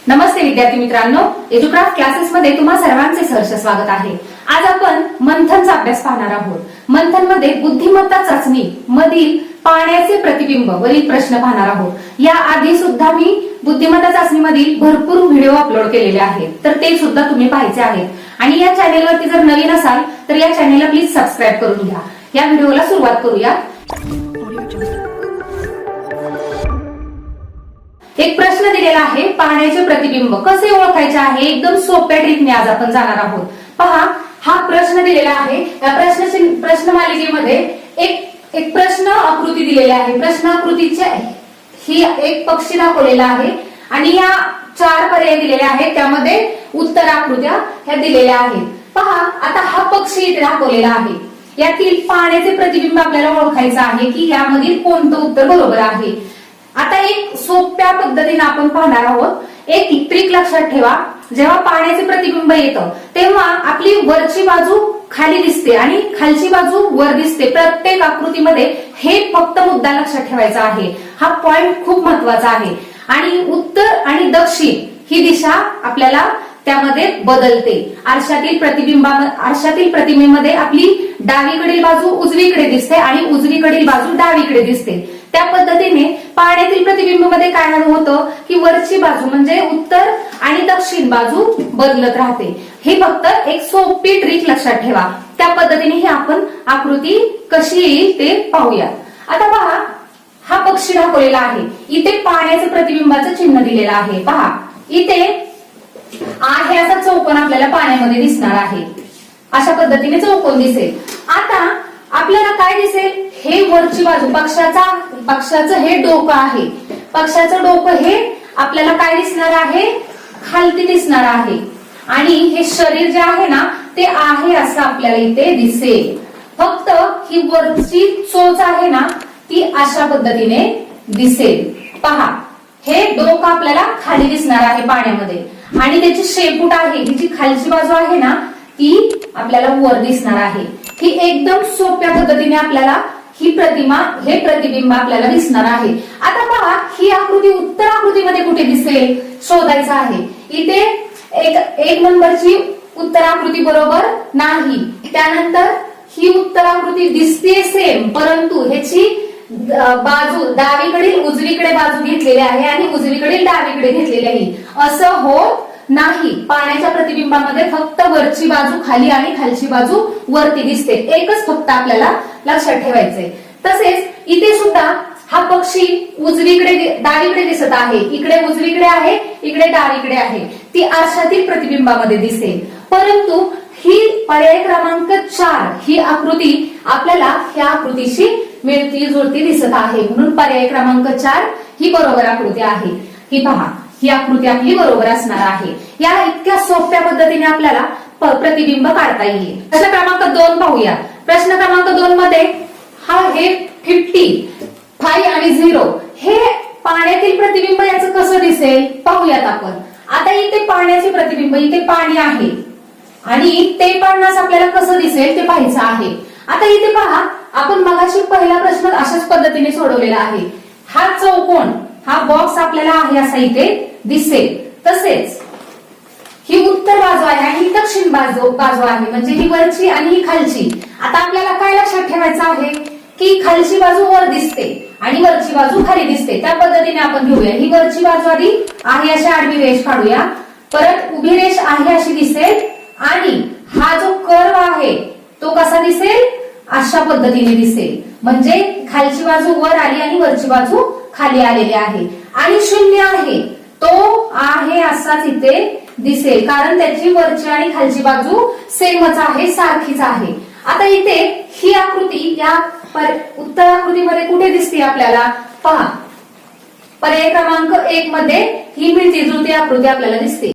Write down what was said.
नमस्ते विद्यार्थी मित्रांनो, एज्युक्राफ्ट क्लासेस मध्ये तुम्हा सर्वांचे सहर्ष स्वागत आहे। आज आपण मंथनचा अभ्यास पाहणार आहोत। मंथन मध्ये बुद्धिमत्ता चाचणी मधील पाण्याचे प्रतिबिंब वरील प्रश्न पाहणार आहोत। या आधी सुद्धा मी बुद्धिमत्ता चाचणी मधील भरपूर व्हिडिओ अपलोड केलेले आहेत, तर ते सुद्धा तुम्ही पाहायचे आहेत। आणि या चॅनेलवरती जर नवीन असाल तर या चॅनेलला प्लीज सबस्क्राईब करून घ्या। या व्हिडिओला सुरुवात करूया। एक प्रश्न दिलेला आहे, पाण्याचे प्रतिबिंब कसे ओळखायचे आहे। एकदम सोप्या ट्रिकने आज आपण जाणार आहोत। पहा, हा प्रश्न दिलेला आहे। या प्रश्न मालिकेमध्ये एक प्रश्न आकृती दिलेली आहे। प्रश्न आकृतीचे ही एक पक्षी दाखवलेला आहे आणि या 4 पर्याय दिलेले आहेत, त्यामध्ये उत्तर आकृत्या ह्या दिलेल्या आहेत। पहा, आता हा पक्षी इथे दाखवलेला आहे। यातील पाण्याचे प्रतिबिंब आपल्याला ओळखायचं आहे की यामधील कोणतं उत्तर बरोबर आहे। आता एक सोप्या पद्धतीने आपण पाहणार आहोत। एक ट्रिक लक्षात ठेवा, जेव्हा पाण्याचे प्रतिबिंब येतं तेव्हा आपली वरची बाजू खाली दिसते आणि खालची बाजू वर दिसते प्रत्येक आकृतीमध्ये। हे फक्त मुद्दा लक्षात ठेवायचा आहे, हा पॉइंट खूप महत्वाचा आहे। आणि उत्तर आणि दक्षिण ही दिशा आपल्याला त्यामध्ये बदलते। आरशातील प्रतिबिंबामध्ये आपली डावीकडील बाजू उजवीकडे दिसते आणि उजवीकडील बाजू डावीकडे दिसते। त्या पद्धतीने पाण्यातील प्रतिबिंबामध्ये काय होतं की वरची बाजू म्हणजे उत्तर आणि दक्षिण बाजू बदलत राहते। ही फक्त एक सोपी ट्रिक लक्षात ठेवा। त्या पद्धतीने ही आपण आकृती कशी येईल ते पाहूया। आता पहा, हा पक्षी दाखवलेला आहे। इथे पाण्याचं प्रतिबिंबाचं चिन्ह दिलेलं आहे। पहा, इथे आहे असा चौकोन आपल्याला पाण्यामध्ये दिसणार आहे। अशा पद्धतीने चौकोन दिसेल। आता आपल्याला काय दिसेल, हे वरची बाजू पक्षाचं हे डोकं आहे। पक्षाचं डोकं हे आपल्याला काय दिसणार आहे, खालती दिसणार आहे। आणि हे शरीर जे आहे ना ते आहे असं आपल्याला इथे दिसेल। फक्त ही वरची चोच आहे ना ती अशा पद्धतीने दिसेल। पहा, हे डोकं आपल्याला खाली दिसणार आहे पाण्यामध्ये आणि त्याची शेपूट आहे, ही जी खालची बाजू आहे ना ती आपल्याला वर दिसणार आहे। ही एकदम सोप्या पद्धतीने आपल्याला हे प्रतिबिंब आपल्याला दिसणार आहे। आता पहा, ही आकृती उत्तर आकृतीमध्ये कुठे दिसेल शोधायचं आहे। इथे एक नंबरची उत्तर आकृती बरोबर नाही। त्यानंतर ही उत्तर आकृती दिसते सेम, परंतु ह्याची बाजू डावीकडील उजवीकडे बाजू घेतलेली आहे आणि उजवीकडील डावीकडे घेतलेली आहे, असं होत नाही। पाण्याच्या प्रतिबिंबामध्ये फक्त वरची बाजू खाली आणि खालची बाजू वरती दिसते। एकच फक्त आपल्याला लक्षात ठेवायचंय। तसेच इथे सुद्धा हा पक्षी डावीकडे दिसत आहे। इकडे उजवीकडे आहे, इकडे डावीकडे आहे। ती आरशातील प्रतिबिंबामध्ये दिसेल, परंतु ही पर्याय क्रमांक 4 ही आकृती आपल्याला ह्या आकृतीशी मिळती जुळती दिसत आहे, म्हणून पर्याय क्रमांक 4 ही बरोबर आकृती आहे। ही पहा, ही आकृती आपली बरोबर असणार आहे। या इतक्या सोप्या पद्धतीने आपल्याला प्रतिबिंब काढता येईल। प्रश्न क्रमांक 2 पाहूया। प्रश्न क्रमांक 2 मध्ये हे 50, 5 आणि 0 हे पाण्यातील प्रतिबिंब याचं कसं दिसेल पाहूयात आपण। आता इथे पाण्याचे प्रतिबिंब, इथे पाणी आहे आणि ते पाण्यास आपल्याला कसं दिसेल ते पाहायचं आहे। आता इथे पहा, आपण मगाशी पहिला प्रश्न अशाच पद्धतीने सोडवलेला आहे। हा चौकोन, हा बॉक्स आपल्याला आहे असा इथे दिसेल। तसेच ही उत्तर बाजू आहे आणि ही दक्षिण बाजू आहे, म्हणजे ही वरची आणि ही खालची। आता आपल्याला काय लक्षात ठेवायचं आहे की खालची बाजू वर दिसते आणि वरची बाजू खाली दिसते। त्या पद्धतीने आपण घेऊया। ही वरची बाजू आधी आहे अशी आडवी रेष काढूया, परत उभी रेष आहे अशी दिसेल आणि हा जो कर्व आहे तो कसा दिसेल, अशा पद्धतीने दिसेल। म्हणजे खालची बाजू वर आली आणि वरची बाजू खाली आलेली आहे। आणि 0 आहे तो आहे असाच इथे दिसेल, कारण त्याची वरची आणि खालची बाजू सेमच आहे, सारखीच आहे। आता इथे ही आकृती या उत्तर आकृतीमध्ये कुठे दिसते आपल्याला पहा, पर्याय क्रमांक 1 मध्ये ही मिळती जुळती आकृती आपल्याला दिसते।